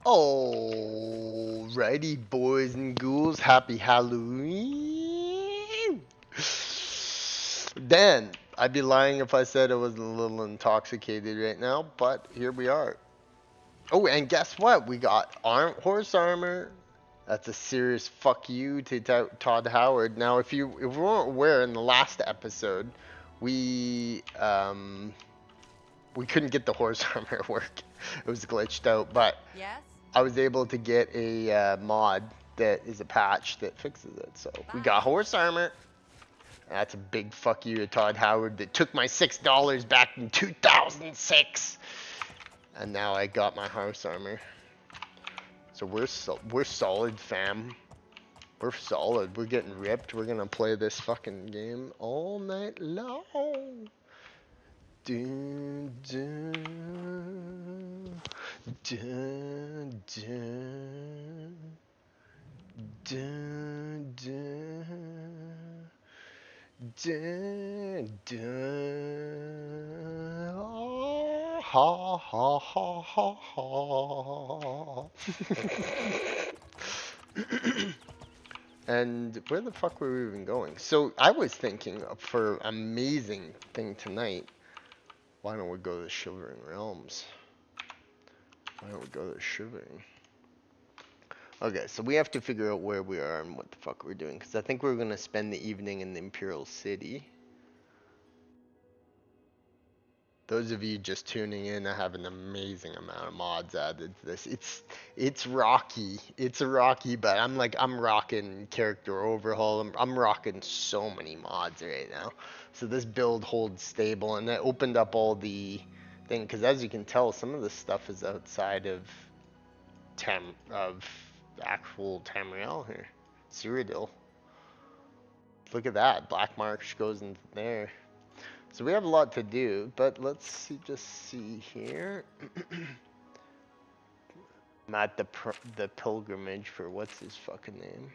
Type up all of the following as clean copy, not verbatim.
Alrighty, boys and ghouls, happy Halloween! Dan, I'd be lying if I said I wasn't a little intoxicated right now, but here we are. Oh, and guess what? We got horse armor. That's a serious fuck you to Todd Howard. Now, if you weren't aware, in the last episode, we we couldn't get the horse armor to work. It was glitched out, but Yes? I was able to get a mod that is a patch that fixes it. So we got horse armor. That's a big fuck you to Todd Howard that took my $6 back in 2006. And now I got my horse armor. So we're solid, fam. We're solid. We're getting ripped. We're gonna play this fucking game all night long. Dun, dun, dun, dun. Dun, dun, dun, dun. Oh, ha ha ha ha ha. And where the fuck were we even going? So I was thinking for amazing thing tonight. Why don't we go to the Shivering Realms? Why don't we go to the Shivering? Okay, so we have to figure out where we are and what the fuck we're doing, because I think we're going to spend the evening in the Imperial City. Those of you just tuning in, I have an amazing amount of mods added to this. It's rocky. It's a rocky, but I'm rocking character overhaul. I'm rocking so many mods right now. So this build holds stable, and it opened up all the thing, because as you can tell, some of this stuff is outside of actual Tamriel here. Cyrodiil. Look at that. Black Marsh goes into there. So we have a lot to do, but let's see, just see here. I'm at the pilgrimage for what's his fucking name?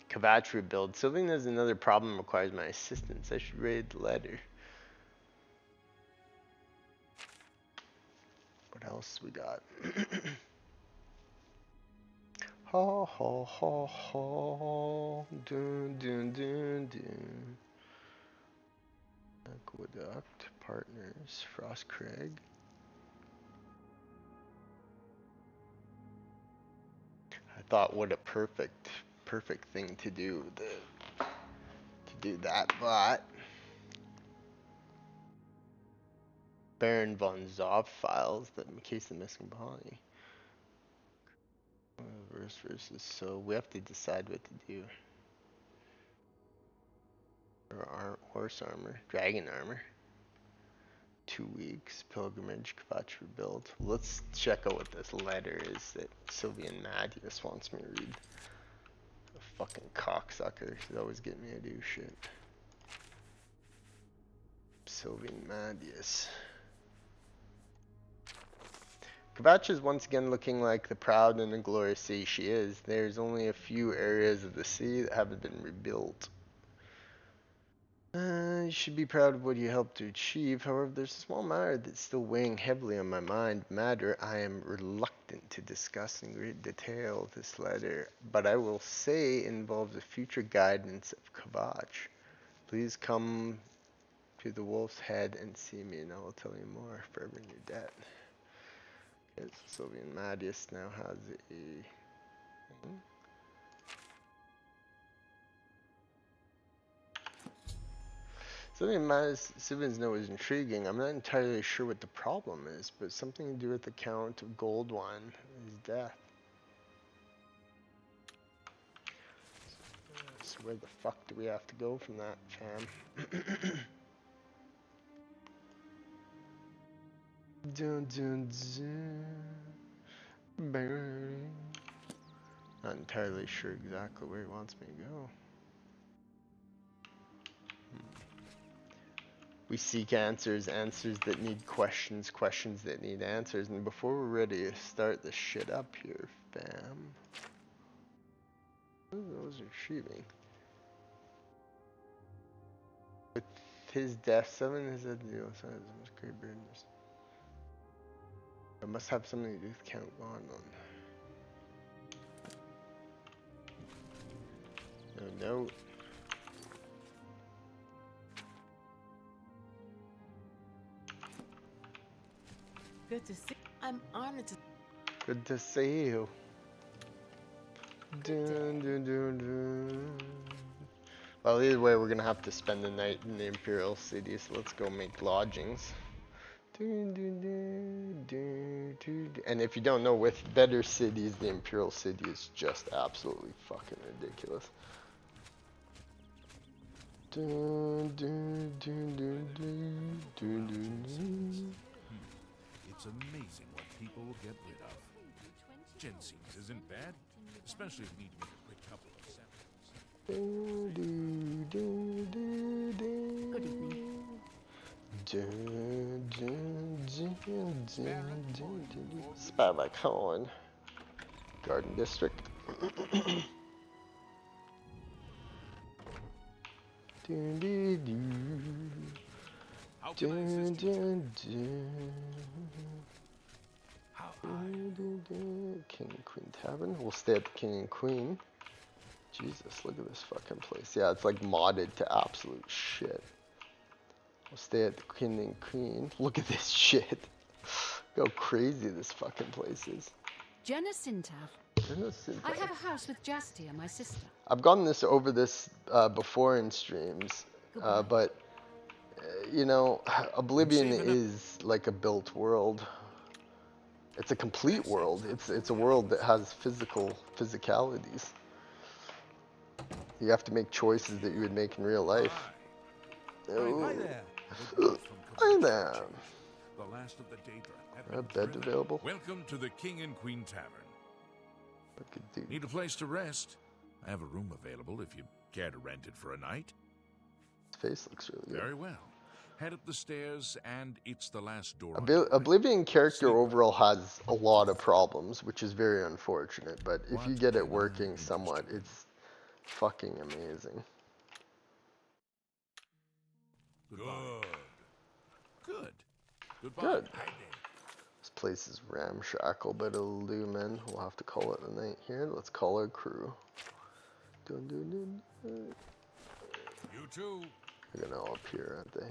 Kavatch rebuild. Something there's another problem requires my assistance. I should read the letter. What else we got? Ha ha ha ha. Dun dun dun dun. Aqueduct Partners, Frost Craig. I thought what a perfect thing to do that, but Baron von Zoff files that in case the missing body. Versus, so we have to decide what to do. Horse armor, dragon armor. 2 weeks, pilgrimage, Kavatch rebuild. Let's check out what this letter is that Sylvian Madius wants me to read. A fucking cocksucker. She's always getting me to do shit. Sylvian Madius. Kavatch is once again looking like the proud and the glorious sea she is. There's only a few areas of the sea that haven't been rebuilt. You should be proud of what you helped to achieve. However, there's a small matter that's still weighing heavily on my mind. Matter I am reluctant to discuss in great detail this letter, but I will say involves the future guidance of Kavatch. Please come to the Wolf's Head and see me, and I will tell you more forever in your debt. Okay, so Sylvian Madius now has a thing. Something Sylvian's note is intriguing. I'm not entirely sure what the problem is, but something to do with the Count of Goldwine, his death. So where the fuck do we have to go from that, fam? Dun, dun, dun. Not entirely sure exactly where he wants me to go. We seek answers that need questions that need answers. And before we're ready to start this shit up here, fam. What are those achieving? With his death, 7 is a deal. So it's the most great birdness. It must have something to do with Count Gondon. Oh no. Good to see. I'm honored to. Good to see you. Dun, dun, dun, dun. Well, either way, we're gonna have to spend the night in the Imperial City, so let's go make lodgings. Dun, dun, dun, dun, dun, dun. And if you don't know, with better cities, the Imperial City is just absolutely fucking ridiculous. Dun, dun, dun, dun, dun, dun, dun, dun. It's amazing what people will get rid of. Genseeds isn't bad, especially if you need to make a quick couple of samples. Dun, dun, dun, dun, dun. Good evening. Dun, dun, dun, dun, dun, dun. Spavacon. Garden District. Dun, dun, dun. How can I Dun, assist you? dun, dun. How Dun, dun, dun. King and Queen Tavern. We'll stay at the King and Queen. Jesus, look at this fucking place. Yeah, it's like modded to absolute shit. We'll stay at the King and Queen. Look at this shit. Look how crazy this fucking place is. Jenna Sintav. I have a house with Jastia, my sister. I've gone over this before in streams, but you know, Oblivion is like a built world. It's a complete world. It's a world that has physicalities. You have to make choices that you would make in real life. Oh. Hi there. Hi there. The last of the Daedra. A bed available? Welcome to the King and Queen Tavern. Look at dude. Need a place to rest? I have a room available if you care to rent it for a night. His face looks really good. Very well. Head up the stairs and it's the last door. Oblivion character overall has a lot of problems, which is very unfortunate, but if you get it working somewhat, it's fucking amazing. Good. Good. Goodbye. Good. Hi there. This place is ramshackle, but it'll do, man. We'll have to call it a night here. Let's call our crew. Dun, dun, dun, dun. You too. They're gonna all appear, aren't they?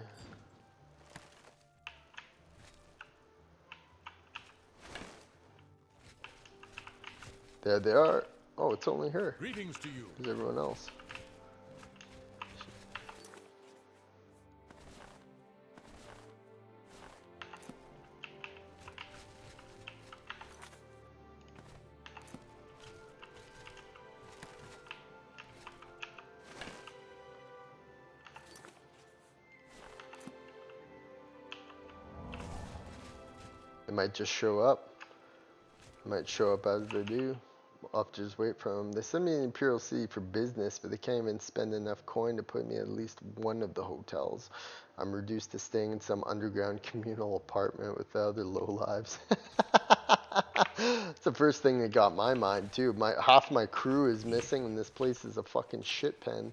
There they are. Oh, it's only her. Greetings to you. Who's everyone else? They might just show up. They might show up as they do. I'll have to just wait for them. They sent me an Imperial City for business, but they can't even spend enough coin to put me at least one of the hotels. I'm reduced to staying in some underground communal apartment with the other lowlives. That's the first thing that got my mind too. Half my crew is missing, and this place is a fucking shit pen.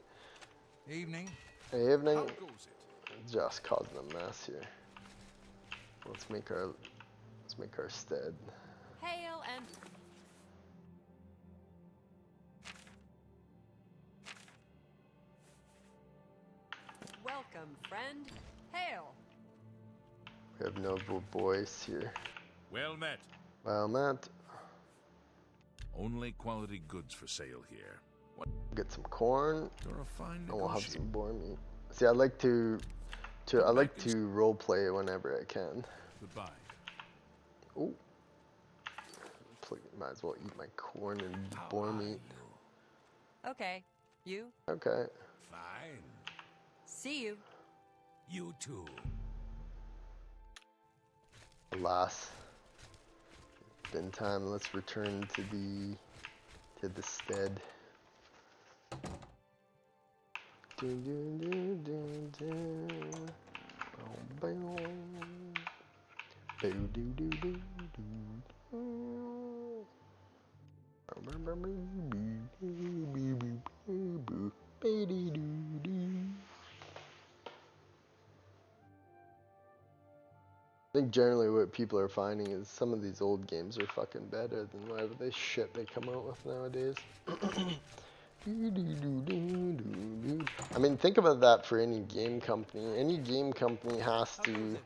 Evening. Hey, evening. How goes it? Just causing a mess here. Let's make our stead. Hail and. Welcome, friend. Hail. We have no voice here. Well met. Well, Matt, Only quality goods for sale here. What? get some corn. You're a fine And we'll have negotiator. some boar meat. See, I like to role play whenever I can. Goodbye. Oh, might as well eat my corn and How boar are meat. you? Okay. You. Okay. Fine. See you. You too. Alas, it's been time. Let's return to the stead. Dun, dun, dun, dun, dun. Oh, bow. Bow, doo, doo, doo, doo. I think generally what people are finding is some of these old games are fucking better than whatever they shit they come out with nowadays. I mean, think about that for any game company. Any game company has to.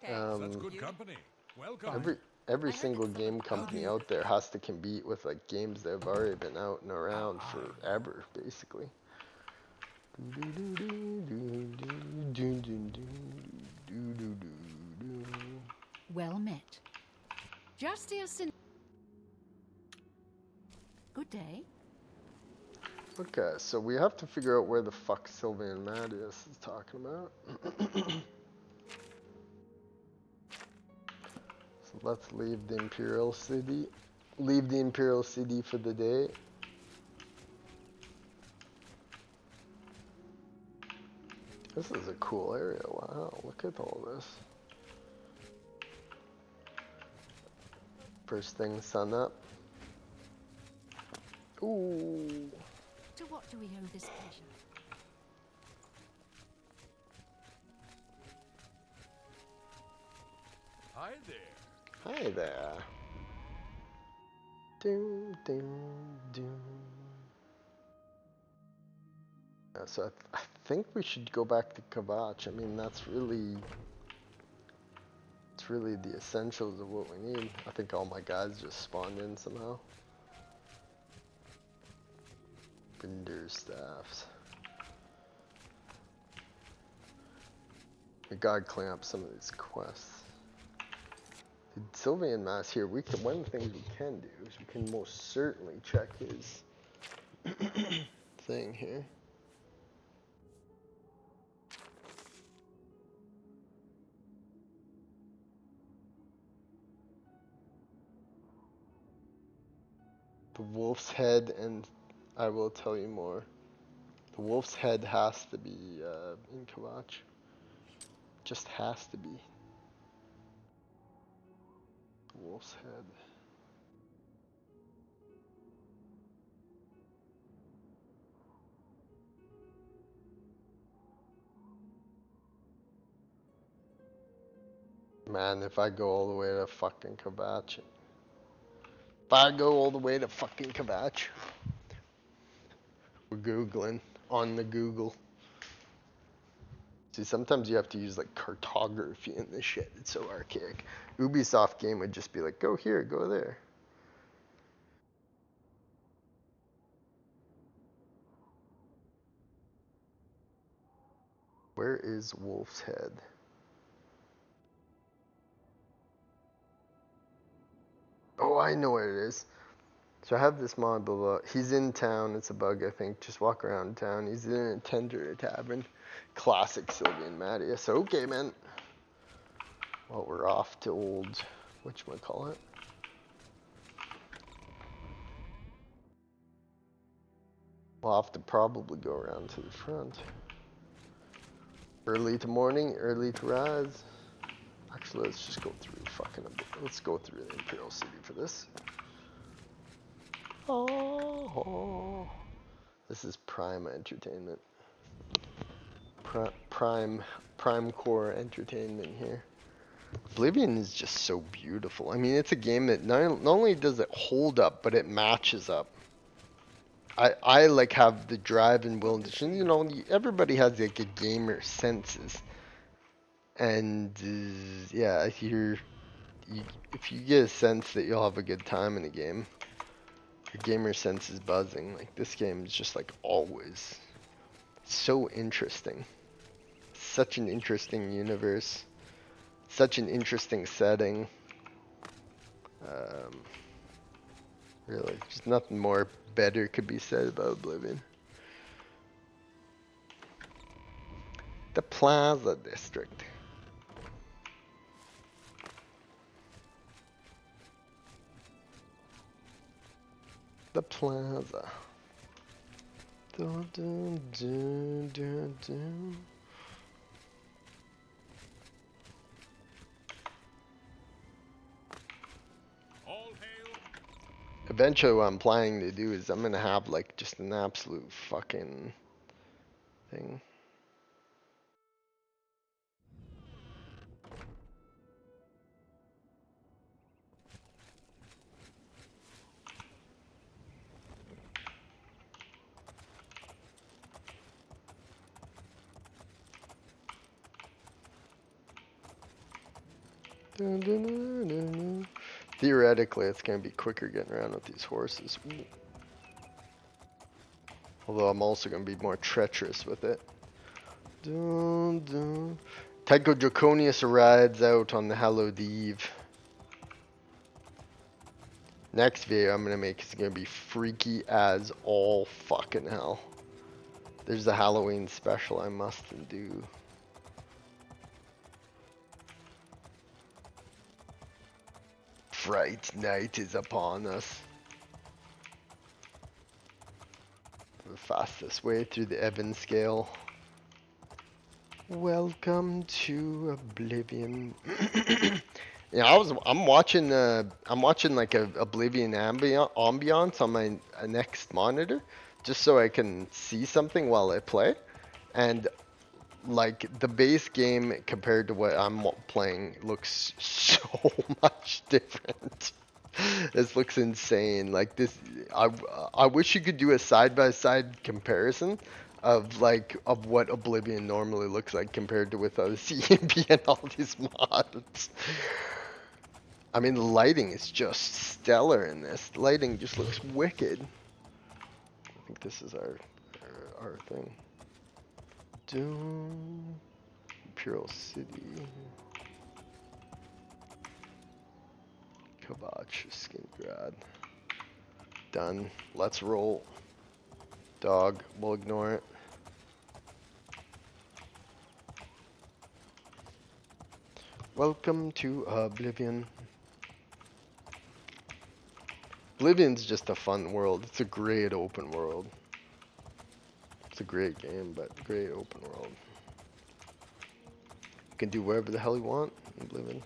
Such good company. Welcome. Every single game company out there has to compete with like games that have already been out and around forever, basically. Well met. Justice in... Good day. Okay, so we have to figure out where the fuck Sylvian Mattias is talking about. So let's leave the Imperial City. Leave the Imperial City for the day. This is a cool area. Wow, look at all this. First thing, sun up. Ooh. To what do we owe this pleasure? Hi there. Hi there. Doom, doom, doom. Yeah, so I think we should go back to Kavatch. I mean, it's really the essentials of what we need. I think all my guys just spawned in somehow. Binder staffs. We gotta clean up some of these quests. Sylvian Mass here, one of the things we can do is we can most certainly check his thing here. The Wolf's Head, and I will tell you more. The Wolf's Head has to be in Kavatch. Just has to be. Wolf's Head. Man, if I go all the way to fucking Kavatch. If I go all the way to fucking Kavatch. We're Googling on the Google. See, sometimes you have to use like cartography in this shit. It's so archaic. Ubisoft game would just be like, go here, go there. Where is Wolf's Head? Oh, I know where it is. So I have this mod, blah, blah. He's in town. It's a bug, I think. Just walk around town. He's in a tender tavern. Classic Sylvian Mattias. Okay, man. Well, we're off to old, whatchamacallit. We'll have to probably go around to the front. Early to morning, early to rise. Actually, let's just go through let's go through the Imperial City for this. Oh, this is prime entertainment. Prime core entertainment here. Oblivion is just so beautiful. I mean, it's a game that not only does it hold up, but it matches up. I like have the drive and will, you know, everybody has like a gamer senses. And yeah, if you get a sense that you'll have a good time in a game, your gamer sense is buzzing. Like this game is just like always so interesting. Such an interesting universe. Such an interesting setting. Really, just nothing more better could be said about Oblivion. The Plaza District. The Plaza. Dun, dun, dun, dun, dun. Eventually what I'm planning to do is I'm gonna have like just an absolute fucking thing. Dun, dun, dun, dun, dun. Theoretically, it's gonna be quicker getting around with these horses. Ooh. Although I'm also gonna be more treacherous with it. Dun, dun. Tycho Draconius rides out on the hallowed eve. Next video I'm gonna make is gonna be freaky as all fucking hell. There's a Halloween special I must do. Fright night is upon us. The fastest way through the Evan scale. Welcome to Oblivion. Yeah, I'm watching like a Oblivion ambiance on my next monitor, just so I can see something while I play, and like the base game compared to what I'm playing looks so much different. This looks insane. Like this, I wish you could do a side-by-side comparison of what Oblivion normally looks like compared to with ENB and all these mods. I mean, the lighting is just stellar in this. The lighting just looks wicked. I think this is our thing. Doom, Imperial City, Kavatch, Skingrad. Done. Let's roll. Dog, we'll ignore it. Welcome to Oblivion. Oblivion's just a fun world. It's a great open world. It's a great game, but great open world. You can do whatever the hell you want in Oblivion.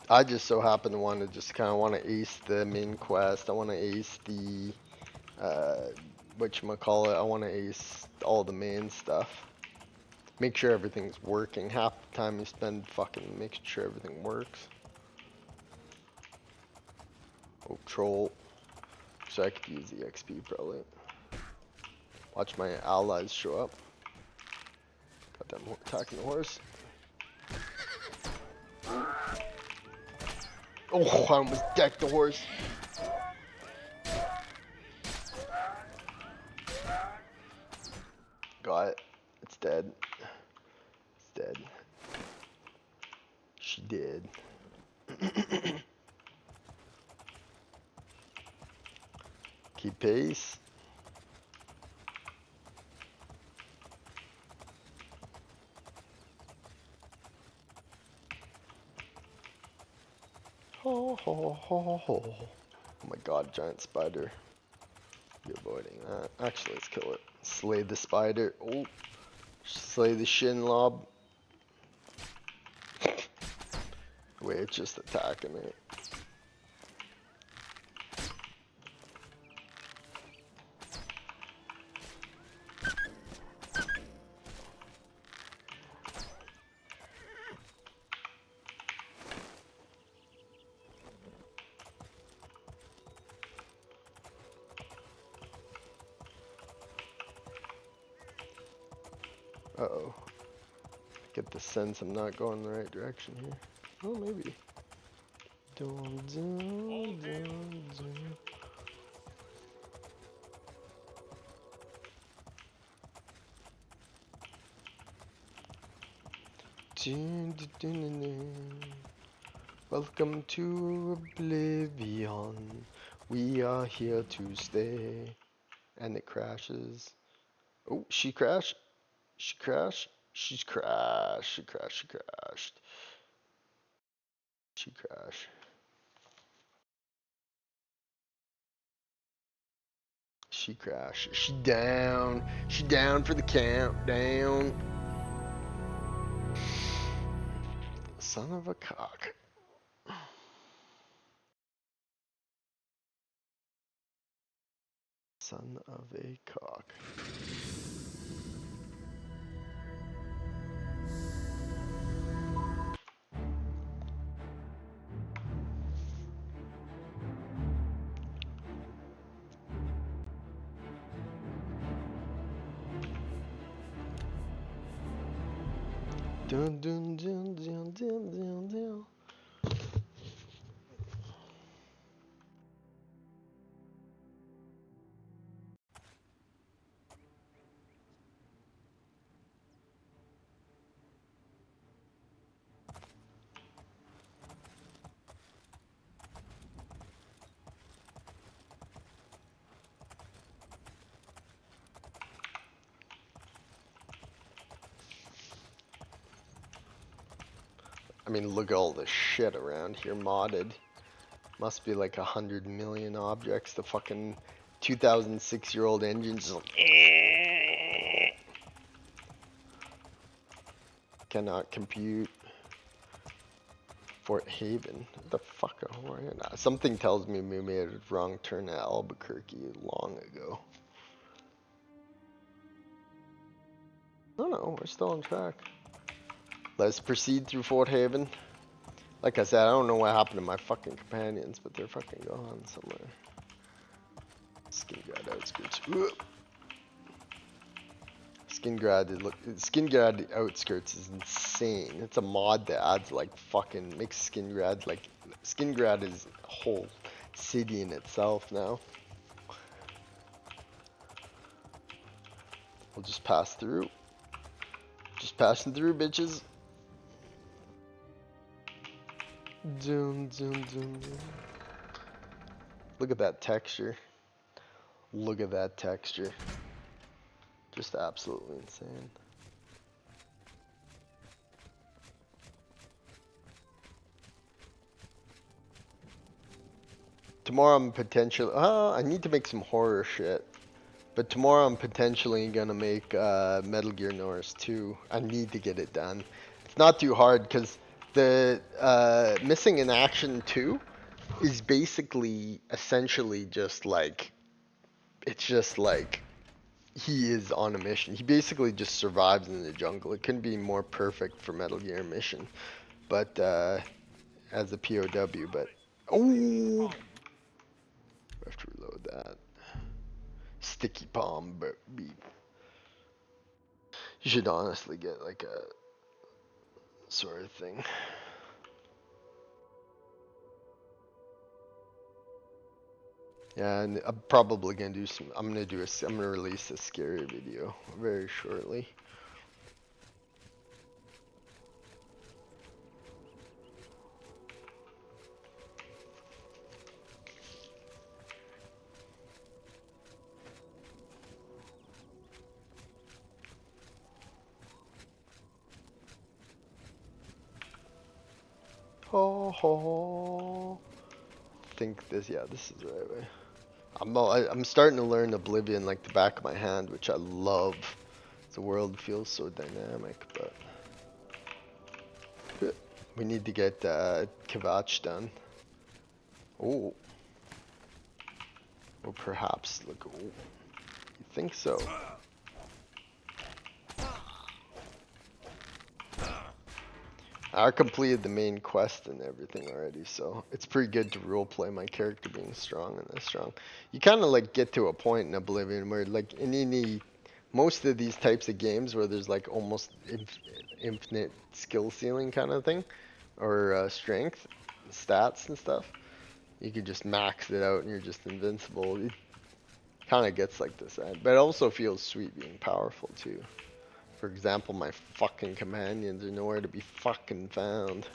I just so happen to want to ace the main quest. I want to ace the whatchamacallit, I want to ace all the main stuff. Make sure everything's working. Half the time you spend fucking making sure everything works. Oh, troll. So I could use the XP probably. Watch my allies show up. Got them attacking the horse. Oh, I almost decked the horse. Got it. It's dead. It's dead. She did. Keep pace. Ho, ho, ho, ho. Oh my god, giant spider. Be avoiding that. Actually, let's kill it. Slay the spider. Oh, slay the shin lob. Wait, it's just attacking it. Uh-oh. Get the sense I'm not going the right direction here. Oh, maybe. Dun, dun, dun, dun. Dun, dun, dun, dun, dun. Welcome to Oblivion. We are here to stay. And it crashes. Oh, she crashed. She crashed. She's crashed. She crashed. She crashed. She crashed. She crashed. She down. She down for the countdown. Son of a cock. Son of a cock. Dun, dun, dun, dun, dun, dun, dun. I mean, look at all the shit around here modded. Must be like 100 million objects. The fucking 2006-year-old engine's just like, cannot compute. Fort Haven. What the fuck are we in? Something tells me we made a wrong turn at Albuquerque long ago. No, we're still on track. Let's proceed through Fort Haven. Like I said, I don't know what happened to my fucking companions, but they're fucking gone somewhere. Skingrad outskirts. Skingrad outskirts is insane. It's a mod that adds like fucking makes Skingrad like Skingrad is a whole city in itself now. We'll just pass through. Just passing through, bitches. Dun, dun, dun, dun. Look at that texture. Look at that texture. Just absolutely insane. Tomorrow I'm potentially, I need to make some horror shit. But tomorrow I'm potentially gonna make Metal Gear Norris 2. I need to get it done. It's not too hard because the Missing in Action 2 is basically essentially just like, it's just like he is on a mission. He basically just survives in the jungle. It couldn't be more perfect for Metal Gear mission, but as a POW. But oh, I have to reload that. Sticky palm beat. You should honestly get like a sort of thing. Yeah, and I'm probably gonna do some. I'm gonna release a scary video very shortly. Ho ho. Think this. Yeah, this is the right way. I'm starting to learn Oblivion like the back of my hand, which I love. The world feels so dynamic, but we need to get Kavatch done. Oh, or perhaps look. Oh, you think so? I completed the main quest and everything already, so it's pretty good to roleplay my character being strong and this strong. You kind of like get to a point in Oblivion where like in most of these types of games where there's like almost infinite skill ceiling kind of thing, or strength, stats and stuff, you can just max it out and you're just invincible. It kind of gets like this, but it also feels sweet being powerful too. For example, my fucking companions are nowhere to be fucking found.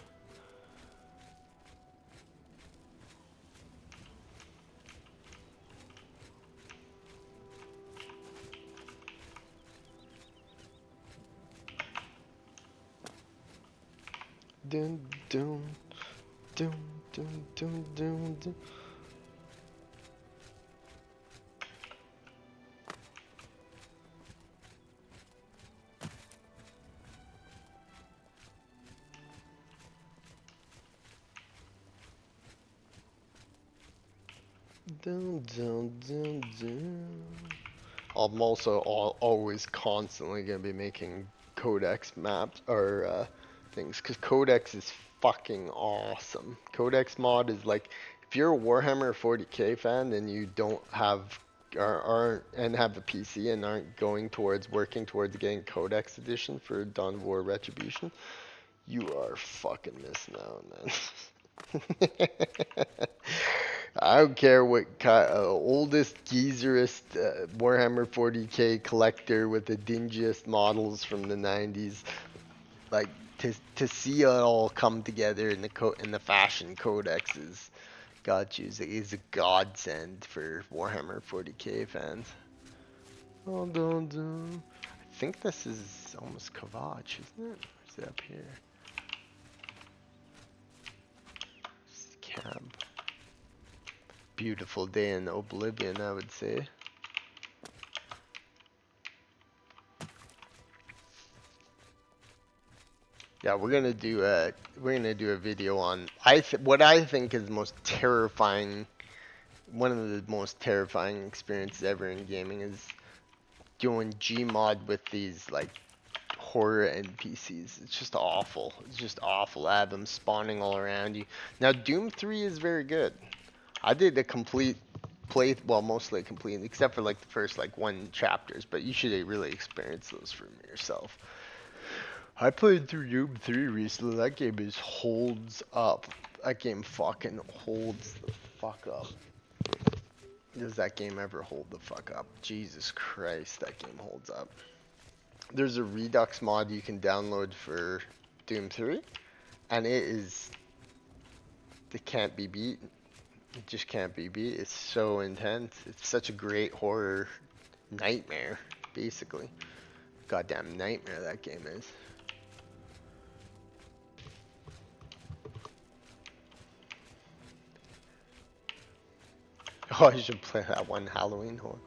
Dun dun dun dun dun dun dun. Dun, dun, dun, dun. I'm also always constantly going to be making Codex maps or things, because Codex is fucking awesome. Codex mod is like, if you're a Warhammer 40k fan and you don't have aren't and have a PC and aren't working towards getting Codex Edition for Dawn of War Retribution, you are fucking missing out, man. I don't care what oldest, geezerest Warhammer 40k collector with the dingiest models from the 90s, like to see it all come together in the fashion codexes. Got you is a godsend for Warhammer 40k fans. Oh, I think this is almost Kavatch, isn't it? Or is it up here? It's camp. Beautiful day in Oblivion, I would say. Yeah, we're gonna do a video on what I think is the most terrifying, one of the most terrifying experiences ever in gaming is doing Gmod with these like horror NPCs. It's just awful. It's just awful. I have them spawning all around you. Now Doom 3 is very good. I did a complete well, mostly complete, except for like the first like 1 chapters, but you should really experience those for yourself. I played through Doom 3 recently. That game holds up. That game fucking holds the fuck up. Does that game ever hold the fuck up? Jesus Christ, that game holds up. There's a Redux mod you can download for Doom 3, and it can't be beat. It just can't be beat. It's so intense. It's such a great horror nightmare, basically. Goddamn nightmare that game is. Oh, I should play that one Halloween horror.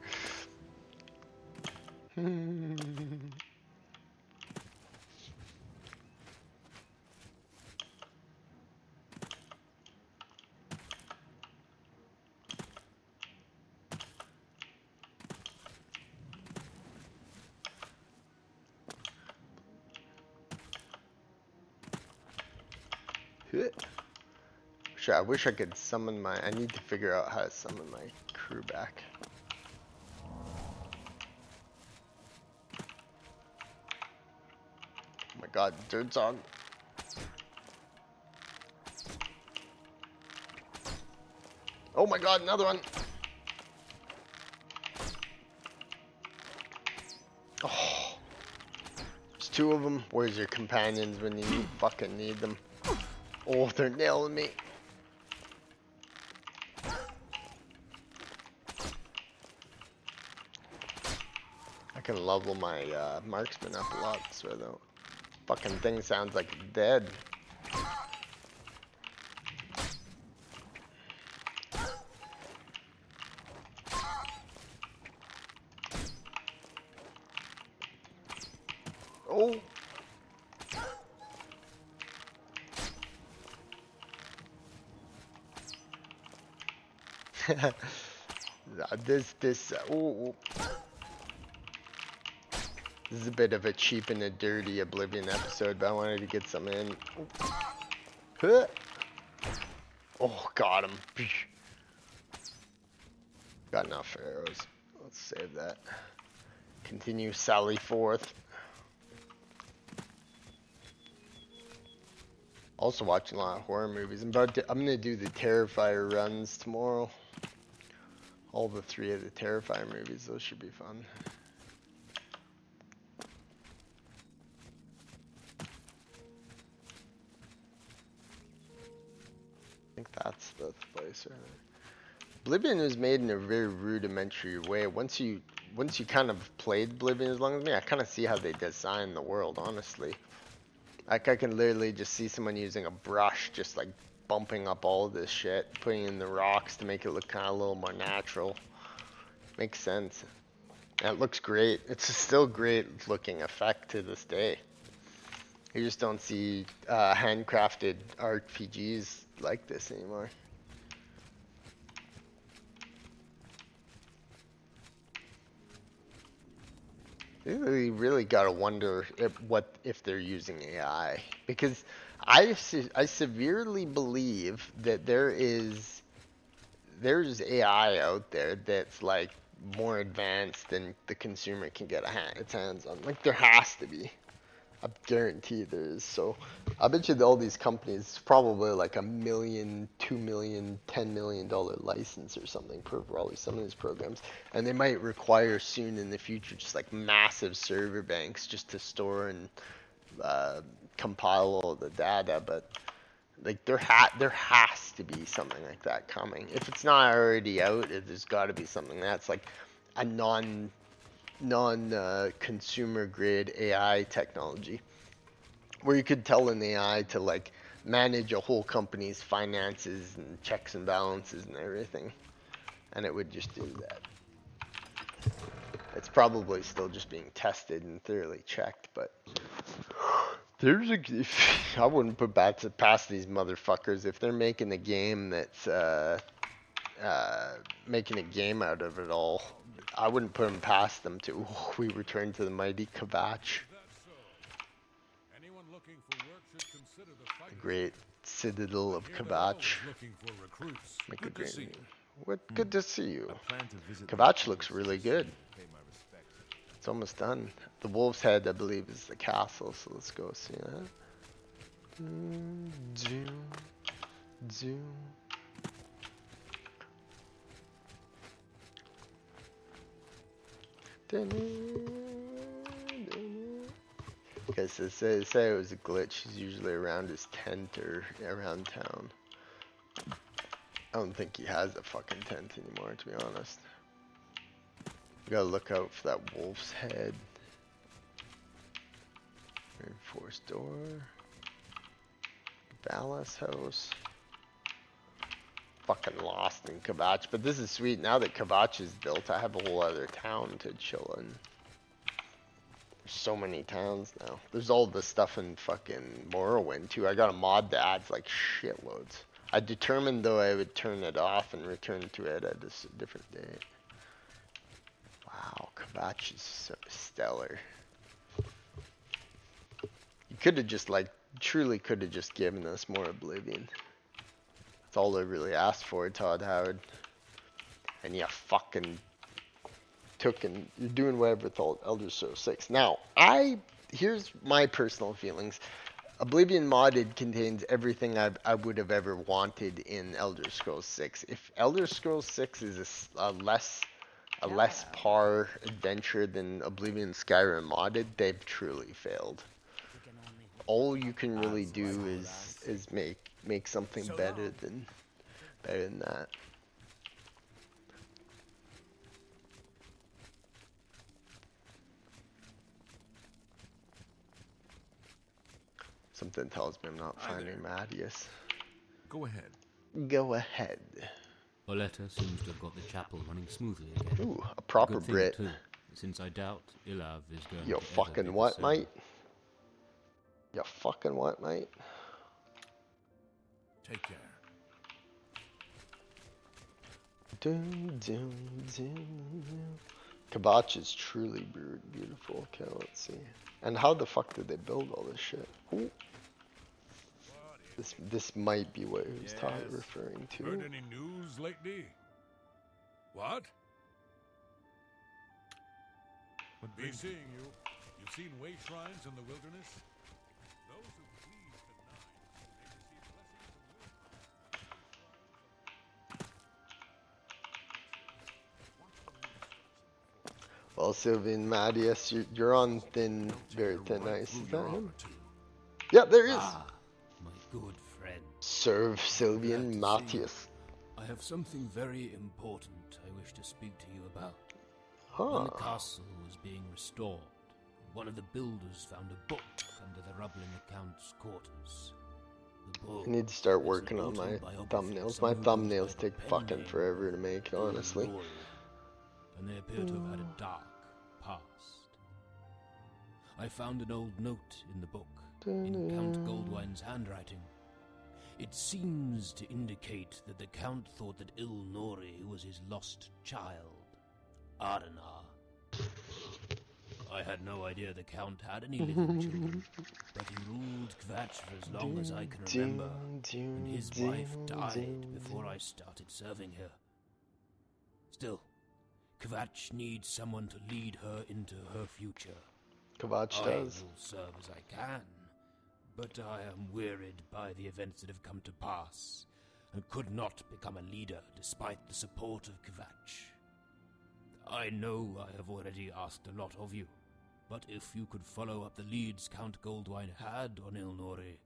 I wish I could summon I need to figure out how to summon my crew back. Oh my god, dirt song. Oh my god, another one. Oh, there's 2 of them. Where's your companions when you fucking need them? Oh, they're nailing me. I can level my marksman up a lot so the fucking thing sounds like it's dead. Oh. Oh. This is a bit of a cheap and a dirty Oblivion episode, but I wanted to get some in. Huh. Oh, got him. Got enough arrows. Let's save that. Continue sally forth. Also watching a lot of horror movies. I'm gonna do the Terrifier runs tomorrow. All the 3 of the Terrifier movies. Those should be fun. I think that's the place right there. Oblivion was made in a very rudimentary way. Once you kind of played Oblivion as long as me, I kind of see how they design the world, honestly. Like I can literally just see someone using a brush, just like bumping up all this shit, putting in the rocks to make it look kind of a little more natural. Makes sense. And it looks great. It's still great looking effect to this day. You just don't see handcrafted RPGs like this anymore. You really gotta wonder if they're using AI, because I severely believe that there's AI out there that's like more advanced than the consumer can get its hands on. Like, there has to be. I guarantee there is. So I bet you that all these companies probably like $1 million, $2 million, $10 million license or something for probably some of these programs, and they might require soon in the future just like massive server banks just to store and compile all the data. But like there has to be something like that coming. If it's not already out, there's got to be something that's like a non-consumer grade AI technology where you could tell an AI to like manage a whole company's finances and checks and balances and everything, and it would just do that. It's probably still just being tested and thoroughly checked, but I wouldn't put past these motherfuckers if they're making a game that's making a game out of it all. I wouldn't put them past them to. We return to the mighty Kavatch, the great citadel of Kavatch. Make a great name. What? Good to see you. Kavatch looks really good. It's almost done. The Wolf's Head, I believe, is the castle, so let's go see that. Zoom. Because they say it was a glitch. He's usually around his tent or around town. I don't think he has a fucking tent anymore, to be honest. We gotta look out for that Wolf's Head. Reinforced door. Ballast house. Fucking lost in Kavatch, but this is sweet. Now that Kavatch is built, I have a whole other town to chill in. There's so many towns now. There's all the stuff in fucking Morrowind too. I got a mod that adds like shitloads. I determined though I would turn it off and return to it at a different day. Wow, Kavatch is so stellar. You could have just like, truly could have just given us more Oblivion. That's all I really asked for, Todd Howard. And you fucking took and you're doing whatever with Elder Scrolls 6. Now, here's my personal feelings. Oblivion Modded contains everything I would have ever wanted in Elder Scrolls 6. If Elder Scrolls 6 is a less par adventure than Oblivion Skyrim Modded, they've truly failed. All you can really do is make something better than that. Something tells me I'm not finding Mattias. Go ahead. Go ahead. Oleta seems to have got the chapel running smoothly again. Ooh, a proper Good thing, Brit. too, since I doubt Ilav is going You to fucking ever be what, the same. mate? You fucking what, mate? Take care. Kavatch is truly beautiful. Okay, let's see. And how the fuck did they build all this shit? Ooh. This might be what he was referring to. Heard any news lately? What? Been seeing you. You've seen way shrines in the wilderness? Those who please the nine may receive blessings from the Well, Sylvian Mattias, you're on thin, very thin ice. Is that him? to. Yeah, there is. Ah, my good friend. Serve Sylvian Glad to see you. Mattias. I have something very important I wish to speak to you about. Huh. When the castle was being restored, one of the builders found a book under the rubble in the Count's quarters. The book I need to start is working an on my autobiography of thumbnails. My someone who goes thumbnails by take the pen fucking name forever to make, honestly. Glory, and they appear to have had a dark past. I found an old note in the book, in Count Goldwine's handwriting. It seems to indicate that the Count thought that Il-Nori was his lost child, Arenar. I had no idea the Count had any living children, but he ruled Kavatch for as long as I can remember, and his wife died before I started serving here. Still, Kavatch needs someone to lead her into her future. Kavatch I does. will serve as I can, but I am wearied by the events that have come to pass, and could not become a leader despite the support of Kavatch. I know I have already asked a lot of you, but if you could follow up the leads Count Goldwine had on Ilnori,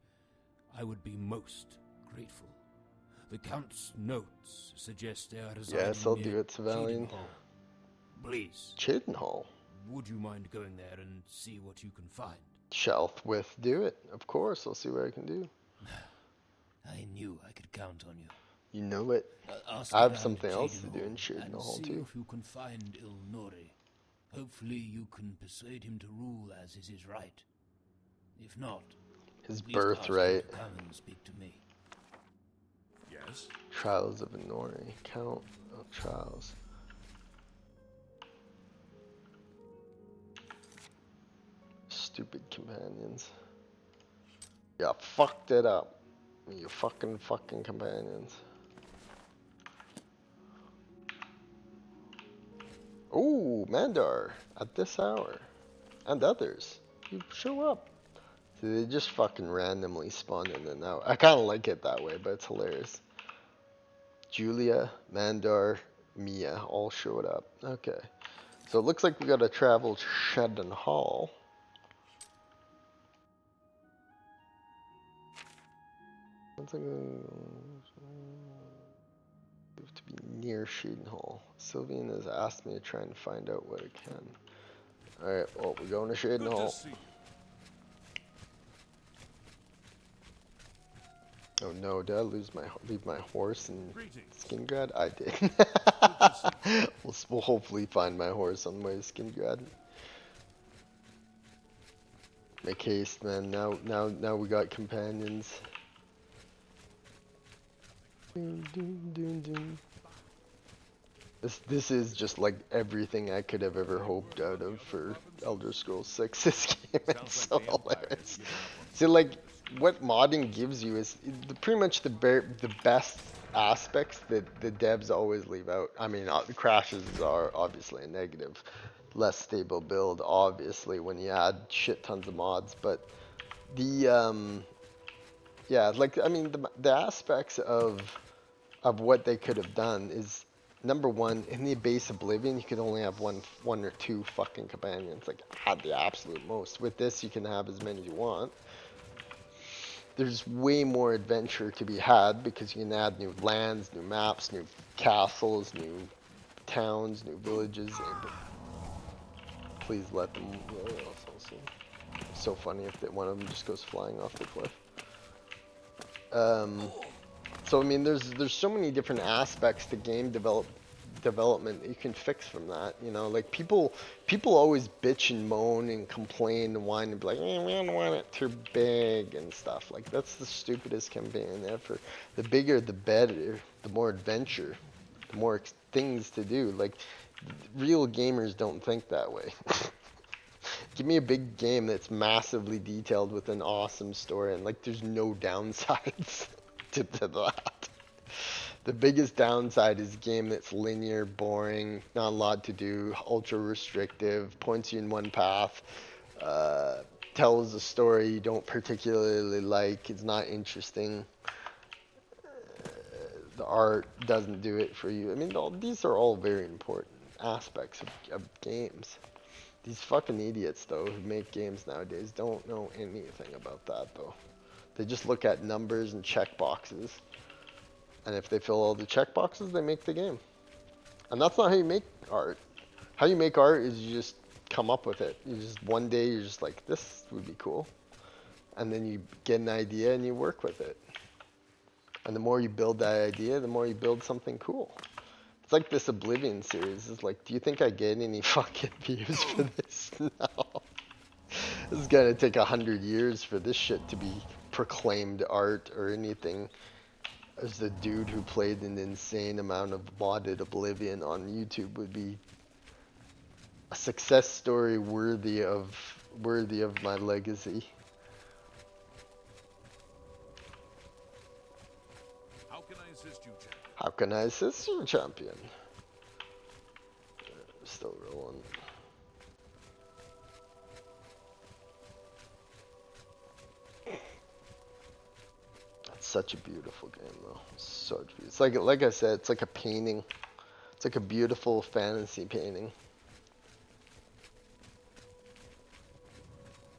I would be most grateful. The Count's notes suggest they are residing Yes, I'll near do it, Savalian. Cheadenhall. Please, Cheadenhall. would you mind going there and see what you can find? Shelf with do it. Of course, I'll see what I can do. I knew I could count on you. You know it. Ask I have around something else to Cheadenhall do in and Cheadenhall see too. if you can find Ilnori. Hopefully you can persuade him to rule as is his right. If not, His at least ask him birthright. to come and speak to me. Yes? Trials of Inori. Count of Trials. Stupid companions. Yeah, fucked it up. You fucking companions. Ooh, Mandar. At this hour. And others. You show up. See, they just fucking randomly spawn in and out. I kind of like it that way, but it's hilarious. Julia, Mandar, Mia all showed up. Okay. So it looks like we gotta travel to Shedden Hall. Once again, have to be near Shedden Hall. Sylvian has asked me to try and find out what I can. Alright, well, we're going to Shedden Good Hall. to see you. Oh no, did I leave my horse in Greetings. Skingrad? I did. to We'll hopefully find my horse on the way to Skingrad. Make haste, man. Now we got companions. This is just like everything I could have ever hoped out of for Elder Scrolls 6. This game is so hilarious. See, like, what modding gives you is pretty much the best aspects that the devs always leave out. I mean, the crashes are obviously a negative. Less stable build, obviously, when you add shit tons of mods. But the, yeah, like, I mean, the aspects of what they could have done is, number one, in the base Oblivion, you could only have one or two fucking companions, like, at the absolute most. With this, you can have as many as you want. There's way more adventure to be had because you can add new lands, new maps, new castles, new towns, new villages. And please let them. So funny if one of them just goes flying off the cliff. So I mean, there's so many different aspects to game development that you can fix from that. You know, like people always bitch and moan and complain and whine and be like, we don't want it too big and stuff. Like, that's the stupidest campaign ever. The bigger, the better. The more adventure, the more things to do. Like, real gamers don't think that way. Give me a big game that's massively detailed with an awesome story, and like, there's no downsides to that. The biggest downside is a game that's linear, boring, not a lot to do, ultra restrictive, points you in one path, tells a story you don't particularly like, it's not interesting. The art doesn't do it for you. I mean, these are all very important aspects of games. These fucking idiots, though, who make games nowadays don't know anything about that, though. They just look at numbers and check boxes. And if they fill all the check boxes, they make the game. And that's not how you make art. How you make art is you just come up with it. You just, one day, you're just like, this would be cool. And then you get an idea and you work with it. And the more you build that idea, the more you build something cool. It's like this Oblivion series. It's like, do you think I get any fucking views for this? No. This is gonna take 100 years for this shit to be proclaimed art or anything. As the dude who played an insane amount of modded Oblivion on YouTube would be a success story worthy of my legacy. How can I assist you, champion? How can I assist you, champion? such a beautiful game though. So it's like I said, it's like a painting. It's like a beautiful fantasy painting.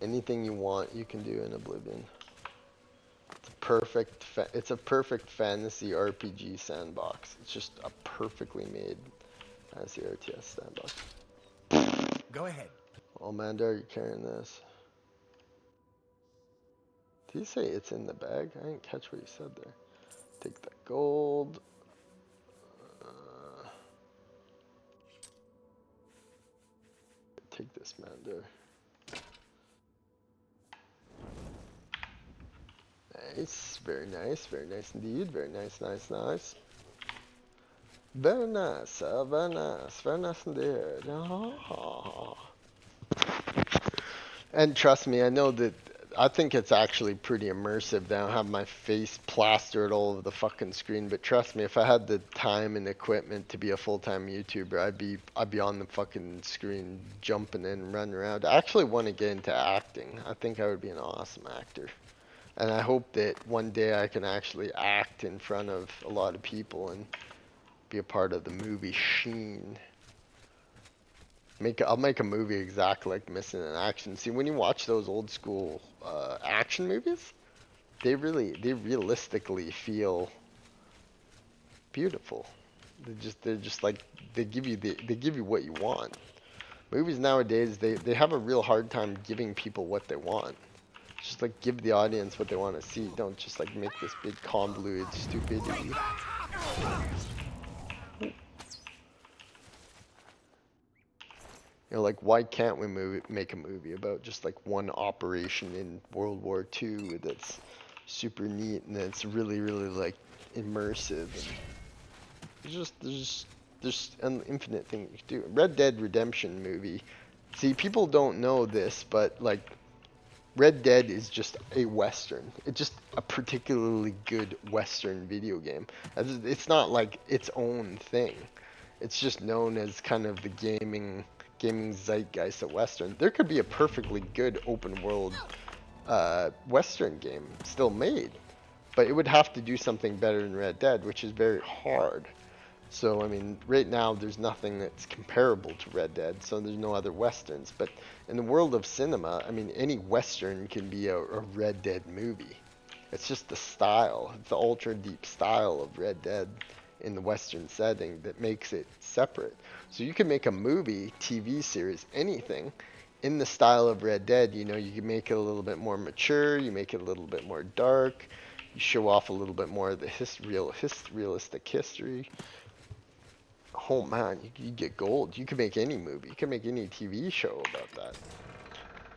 Anything you want, you can do in Oblivion. It's a perfect fantasy RPG sandbox. It's just a perfectly made fantasy RTS sandbox. Go ahead. Oh, Amanda, are you carrying this? Did you say it's in the bag? I didn't catch what you said there. Take that gold. Take this, Amanda. Nice, very nice indeed. Very nice, nice. Very nice, very nice indeed. Oh. And trust me, I think it's actually pretty immersive. Now I have my face plastered all over the fucking screen, but trust me, if I had the time and equipment to be a full-time YouTuber, I'd be on the fucking screen jumping in, running around. I actually want to get into acting. I think I would be an awesome actor. And I hope that one day I can actually act in front of a lot of people and be a part of the movie Sheen. I'll make a movie exactly like Missing in Action. See, when you watch those old school action movies, they realistically feel beautiful. They're just like they give you what you want. Movies nowadays they have a real hard time giving people what they want. Just like give the audience what they want to see. Don't just like make this big convoluted stupidity. You know, like why can't we make a movie about just like one operation in World War II that's super neat and it's really like immersive. And there's an infinite thing you can do. Red Dead Redemption movie. See, people don't know this, but like Red Dead is just a Western. It's just a particularly good Western video game. It's not like its own thing. It's just known as kind of the gaming zeitgeist of Western. There could be a perfectly good open world Western game still made, but it would have to do something better than Red Dead, which is very hard. So, I mean, right now there's nothing that's comparable to Red Dead, so there's no other Westerns. But in the world of cinema, I mean, any Western can be a Red Dead movie. It's just the style. It's the ultra deep style of Red Dead in the Western setting that makes it separate. So you can make a movie, TV series, anything in the style of Red Dead. You know, you can make it a little bit more mature, you make it a little bit more dark, you show off a little bit more of the realistic history. Oh man, you get gold. You can make any movie. You can make any TV show about that.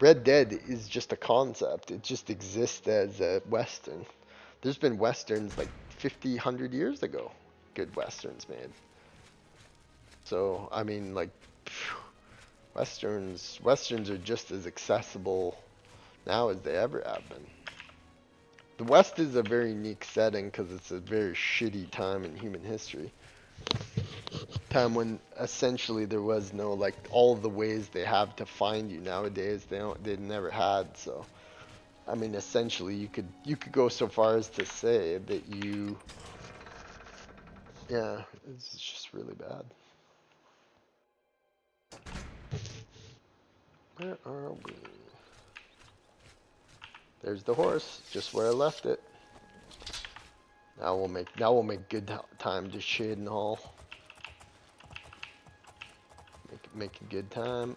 Red Dead is just a concept. It just exists as a Western. There's been Westerns like 50, 100 years ago. Good Westerns made. So, I mean, like, Westerns are just as accessible now as they ever have been. The West is a very unique setting because it's a very shitty time in human history. Time when essentially there was no, like, all the ways they have to find you nowadays they never had. So I mean, essentially you could go so far as to say that it's just really bad. Where are we? There's the horse, just where I left it. Now we'll make good time to shade and haul. Make a good time.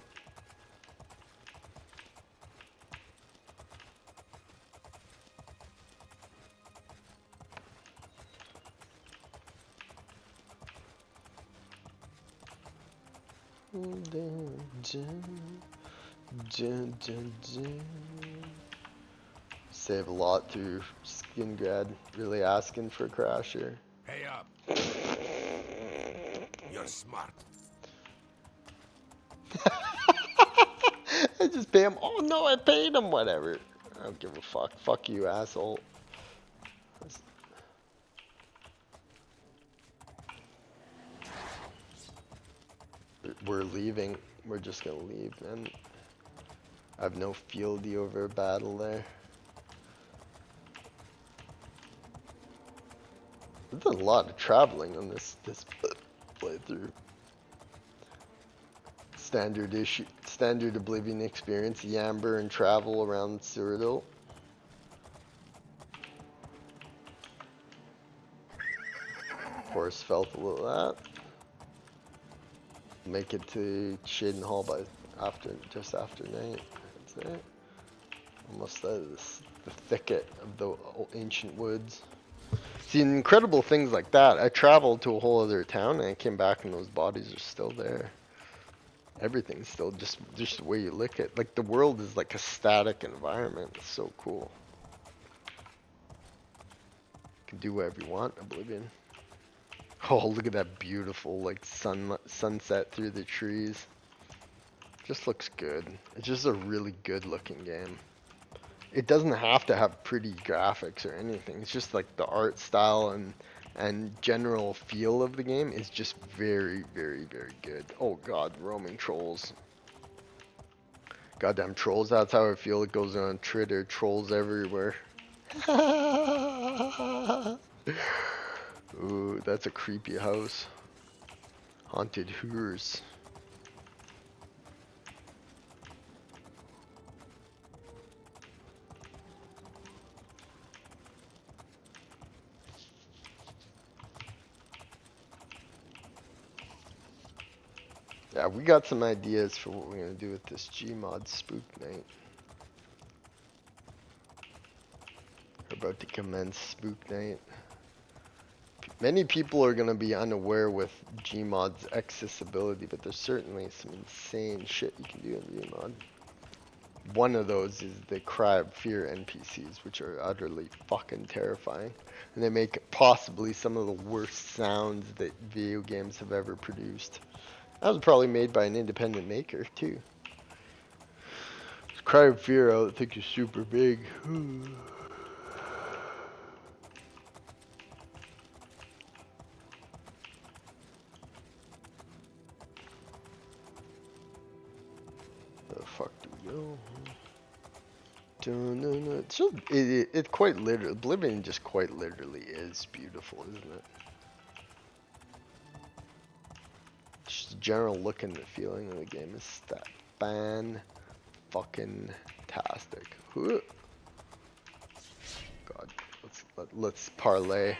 Save a lot through skin grad. Really asking for a crasher. Pay up. You're smart. I just pay him. Oh no, I paid him. Whatever. I don't give a fuck. Fuck you, asshole. We're leaving. We're just gonna leave, man. I have no fealty over a battle there. I've done a lot of traveling on this playthrough. Standard Oblivion experience, Yamber and travel around Cyrodiil. Horse felt a little of that. Make it to Shaden Hall by just after night. That's it. Almost out of the thicket of the ancient woods. See, incredible things like that. I traveled to a whole other town and I came back and those bodies are still there. Everything's still just the way you look at. Like the world is like a static environment. It's so cool. You can do whatever you want, Oblivion. Oh, look at that beautiful like sunset through the trees. Just looks good. It's just a really good looking game. It doesn't have to have pretty graphics or anything. It's just like the art style and general feel of the game is just very, very, very good. Oh god, roaming trolls. Goddamn trolls, that's how I feel. It goes on Twitter, trolls everywhere. Ooh, that's a creepy house. Haunted Hoors. Yeah, we got some ideas for what we're gonna do with this Gmod Spook Night. We're about to commence Spook Night. Many people are gonna be unaware with Gmod's accessibility, but there's certainly some insane shit you can do in Gmod. One of those is the Cry of Fear NPCs, which are utterly fucking terrifying. And they make possibly some of the worst sounds that video games have ever produced. That was probably made by an independent maker, too. Cry of Fear, I think, is super big. Where the fuck do we go? It's just, it quite literally, Oblivion just quite literally is beautiful, isn't it? Just the general look and the feeling of the game is that fan-fucking-tastic. God, let's parlay.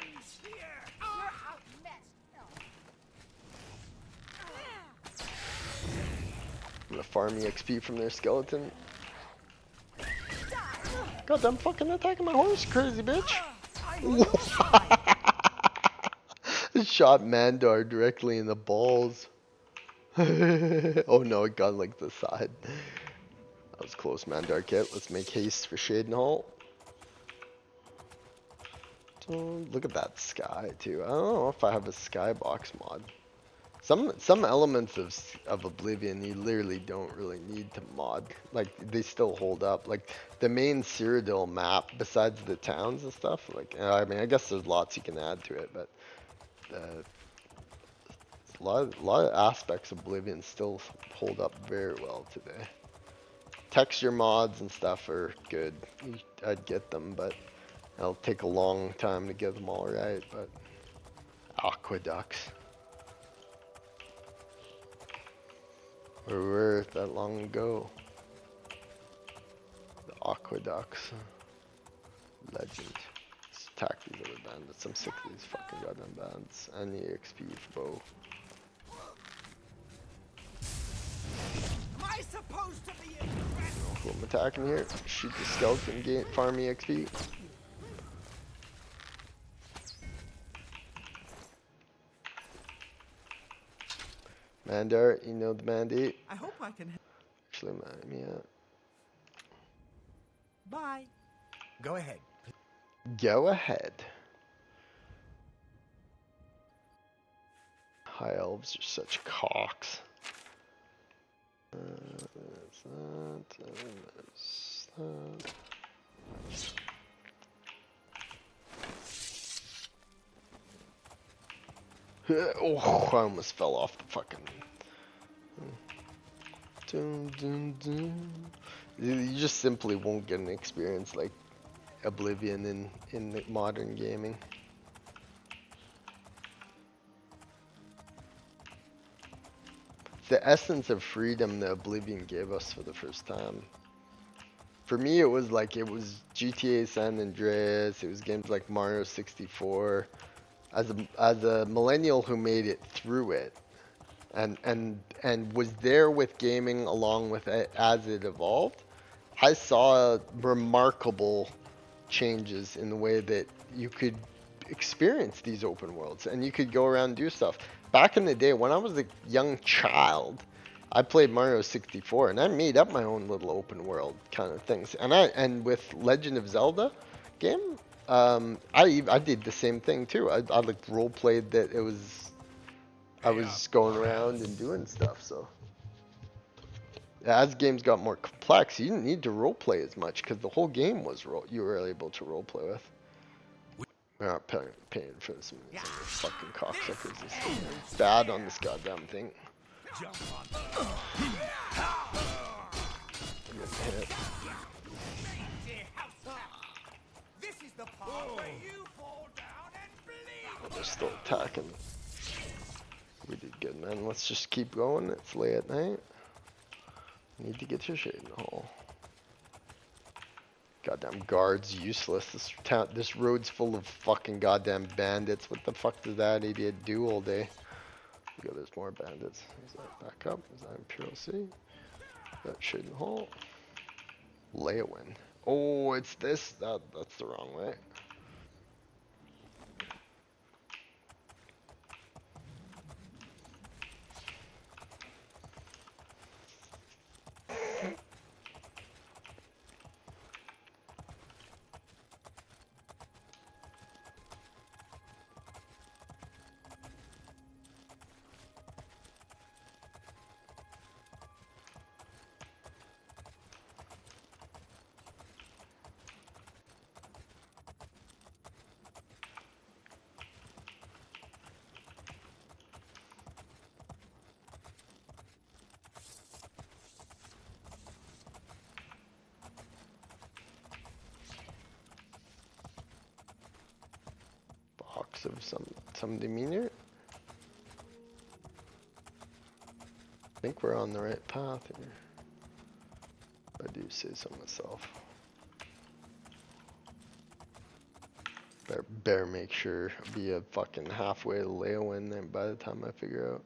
I'm gonna farm EXP from their skeleton. God, I'm fucking attacking my horse, crazy bitch. Shot Mandar directly in the balls. Oh no, it got like the side. That was close, Mandar kit. Let's make haste for Shaden Hall. Look at that sky too. I don't know if I have a skybox mod. Some elements of Oblivion you literally don't really need to mod. Like they still hold up. Like the main Cyrodiil map, besides the towns and stuff. Like I mean, I guess there's lots you can add to it, but a lot of aspects of Oblivion still hold up very well today. Texture mods and stuff are good. I'd get them, but it'll take a long time to get them all right. But aqueducts. Where we were that long ago. The aqueducts. Legend. Let's attack these other bandits. I'm sick of these fucking goddamn bandits. And the XP for bow. Am I supposed to be Cool, I'm attacking here. Shoot the skeleton, gain farm EXP. Mandar, you know the mandate. I hope I can. Actually, yeah. Bye. Go ahead. Go ahead. High elves are such cocks. That's that. Oh, I almost fell off the fucking. You just simply won't get an experience like Oblivion in the modern gaming. the essence of freedom that Oblivion gave us for the first time. For me, it was like, it was GTA San Andreas, it was games like Mario 64. As a millennial who made it through it, and was there with gaming along with it as it evolved, I saw remarkable changes in the way that you could experience these open worlds and you could go around and do stuff. Back in the day, when I was a young child, I played Mario 64 and I made up my own little open world kind of things. And with Legend of Zelda game, I did the same thing too. I like role played that it was, I was going around and doing stuff. So as games got more complex, you didn't need to role play as much because the whole game was you were able to role play with. We're not paying for some of these fucking cocksuckers. It's bad on this goddamn thing. Hit. This is the part where you fall down and bleed. They're still attacking. We did good, man. Let's just keep going. It's late at night. Need to get your shade in the hole. Goddamn guards useless. This road's full of fucking goddamn bandits. What the fuck does that idiot do all day? Go, there's more bandits. Is that back up? Is that Imperial City? That shade in the hole. Leowin. Oh, it's this. That's the wrong way. Of some demeanor. I think we're on the right path here. I do say so myself. Better make sure be a fucking halfway to Leowin then by the time I figure out.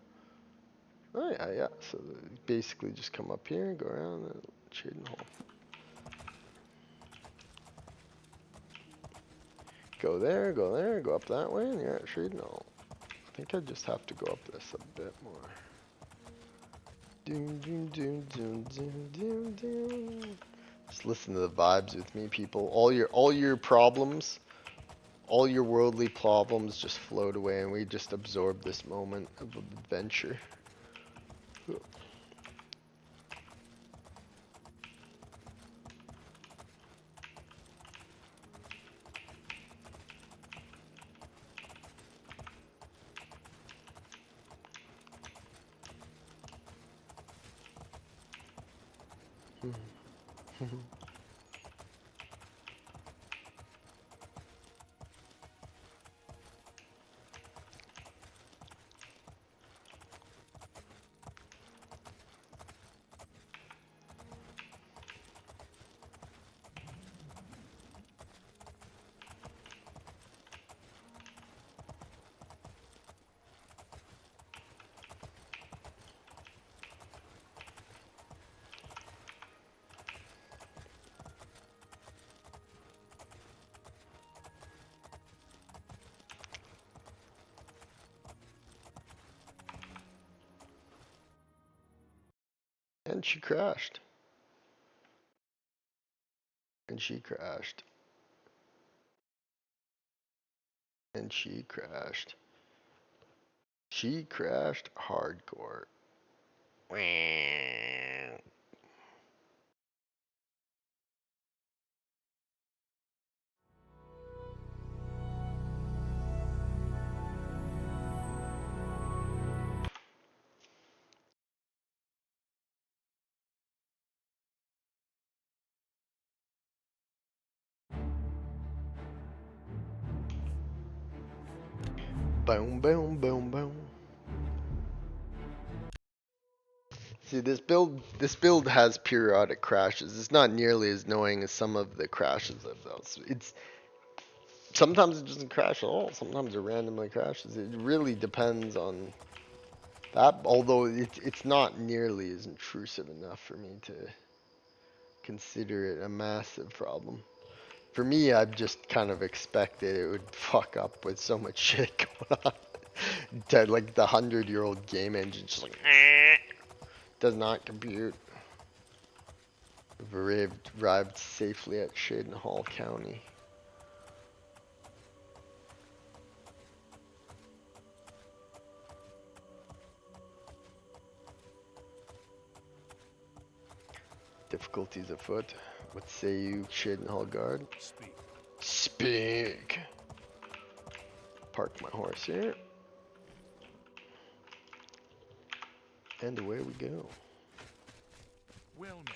Oh yeah. So basically just come up here and go around and shade and hole. Go there, go up that way, and you're at shade and hole. I think I just have to go up this a bit more. Just listen to the vibes with me, people. All your problems, all your worldly problems just float away, and we just absorb this moment of adventure. And she crashed. And she crashed. And she crashed. She crashed hardcore. Boom, boom, boom, boom. See, this build has periodic crashes. It's not nearly as annoying as some of the crashes of those. It's sometimes it doesn't crash at all. Sometimes it randomly crashes. It really depends on that. Although it's not nearly as intrusive enough for me to consider it a massive problem. For me, I've just kind of expected it would fuck up with so much shit going on. Like the 100-year-old game engine just like does not compute. We've arrived safely at Shadenhall County. Difficulties afoot. What say you, Shadenhall Guard? Speak. Speak. Park my horse here. And away we go. Well met.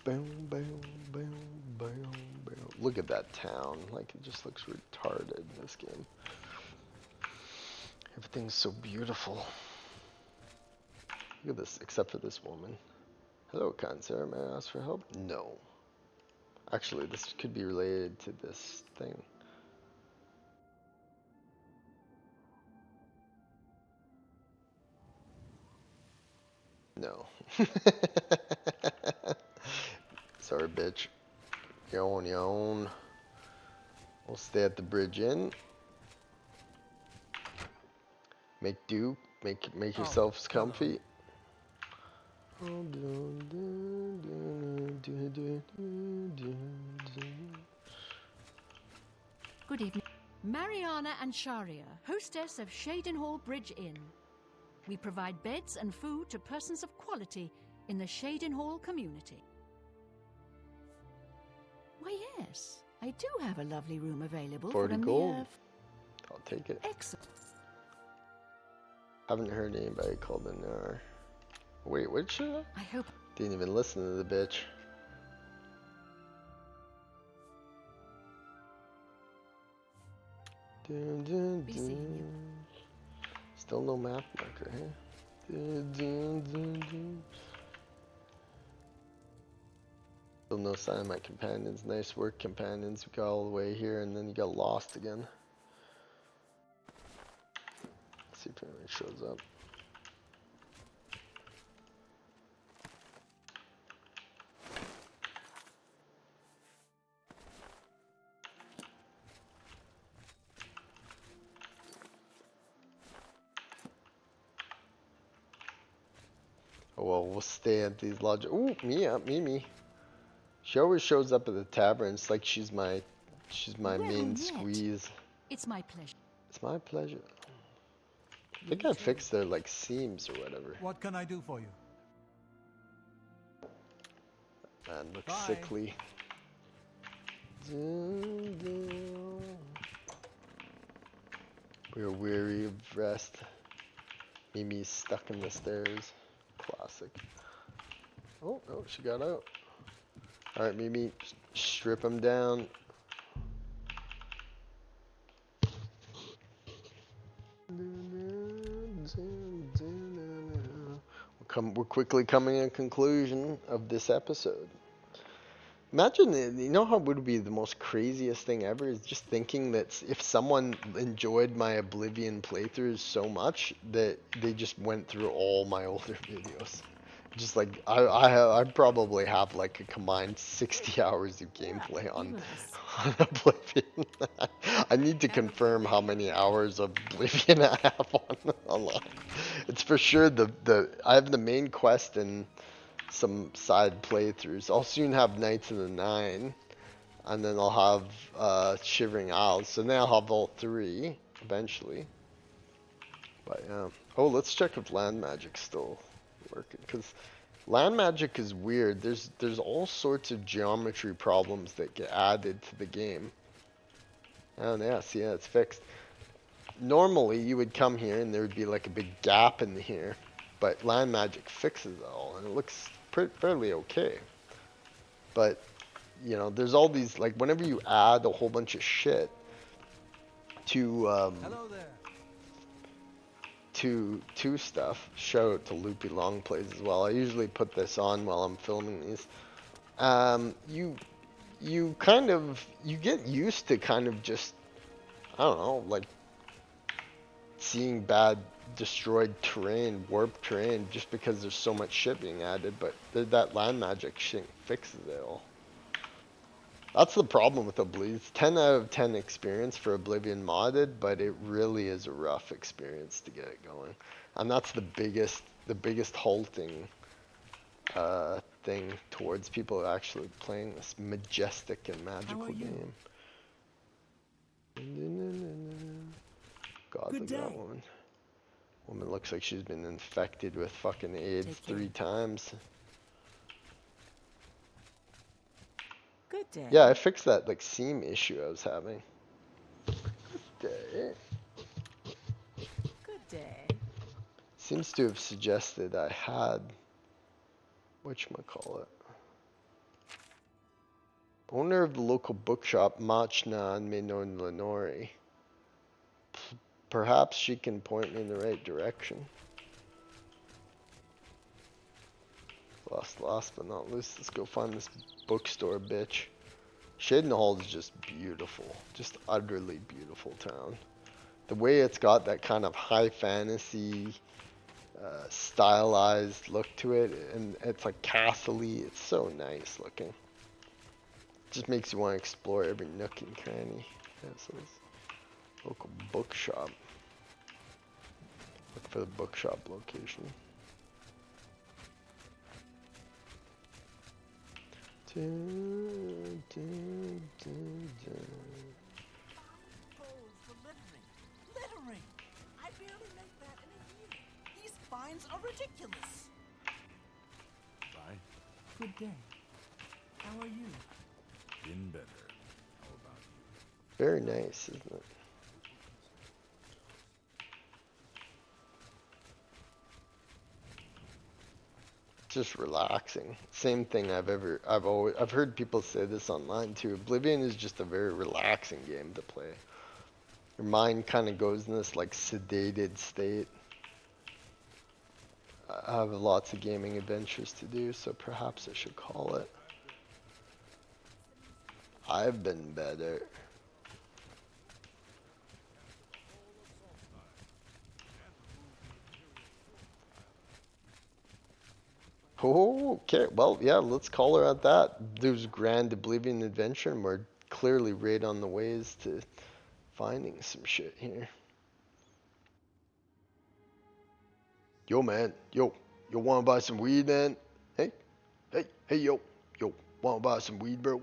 Boom, boom, boom, boom, boom. Look at that town. Like, it just looks retarded in this game. Everything's so beautiful. Look at this, except for this woman. Hello, kind sir. May I ask for help? No. Actually, this could be related to this thing. No. Sorry, bitch. Yawn. We'll stay at the bridge inn. Make do. Make yourselves comfy. Good evening. Mariana and Sharia, hostess of Shadenhall Bridge Inn. We provide beds and food to persons of quality in the Shadenhall community. Why, yes, I do have a lovely room available 40 for a gold. mere... I'll take it. Excellent. Haven't heard anybody called in there. Wait, what shit? I hope... Didn't even listen to the bitch. Be seeing you. Still no map marker, huh? Still no sign of my companions. Nice work, companions. We got all the way here and then you got lost again. Let's see if anyone shows up. Oh well, we'll stay at these lodges. Ooh, Mimi. She always shows up at the tavern. It's like she's my Well main met. squeeze. It's my pleasure. It's my pleasure. I think I fixed their like seams or whatever. What can I do for you? Man, looks Bye. sickly. We're weary of rest. Mimi's stuck in the stairs. Classic. Oh, no, she got out. Alright, Mimi, strip him down. We're quickly coming to a conclusion of this episode. Imagine, you know how it would be the most craziest thing ever is just thinking that if someone enjoyed my Oblivion playthroughs so much that they just went through all my older videos. Just like, I probably have like a combined 60 hours of gameplay on Oblivion. I need to confirm how many hours of Oblivion I have online. It's for sure I have the main quest and some side playthroughs. I'll soon have Knights of the Nine, and then I'll have Shivering Isles. So now I'll have all three eventually. But yeah. Oh, let's check if land magic's still working, because land magic is weird. There's all sorts of geometry problems that get added to the game. Oh yeah, see, yeah, it's fixed. Normally you would come here and there would be like a big gap in here, but land magic fixes it all, and it looks fairly okay. But you know, there's all these, like, whenever you add a whole bunch of shit to Hello there. to stuff. Shout out to Loopy Long Plays as well. I usually put this on while I'm filming these. You kind of, you get used to kind of just, I don't know, like seeing bad destroyed terrain, warped terrain, just because there's so much shit being added. But that land magic shit fixes it all. That's the problem with Oblivion. It's 10 out of 10 experience for Oblivion modded, but it really is a rough experience to get it going. And that's the biggest halting thing towards people actually playing this majestic and magical game. God, look at that woman. Woman looks like she's been infected with fucking AIDS 3 times. Good day. Yeah, I fixed that like seam issue I was having. Good day. Good day. Seems to have suggested I had, whatchamacallit, owner of the local bookshop Machna Menon Lenori. Perhaps she can point me in the right direction. Last but not least, let's go find this bookstore bitch. Shadenhall is just beautiful. Just utterly beautiful town. The way it's got that kind of high fantasy, stylized look to it, and it's like castle-y. It's so nice looking. Just makes you want to explore every nook and cranny. Yeah, so it's local bookshop. Look for the bookshop location. Littering. I barely make that in a year. These fines are ridiculous. Bye. Good day. How are you? Been better. How about you? Very nice, isn't it? Just relaxing. Same thing I've heard people say this online too. Oblivion is just a very relaxing game to play. Your mind kind of goes in this like sedated state. I have lots of gaming adventures to do, so perhaps I should call it. I've been better. Oh, okay. Well, yeah, let's call her at that. There's Grand Oblivion Adventure, and we're clearly right on the ways to finding some shit here. Yo, man. Yo, wanna buy some weed, man? Hey, yo, wanna buy some weed, bro?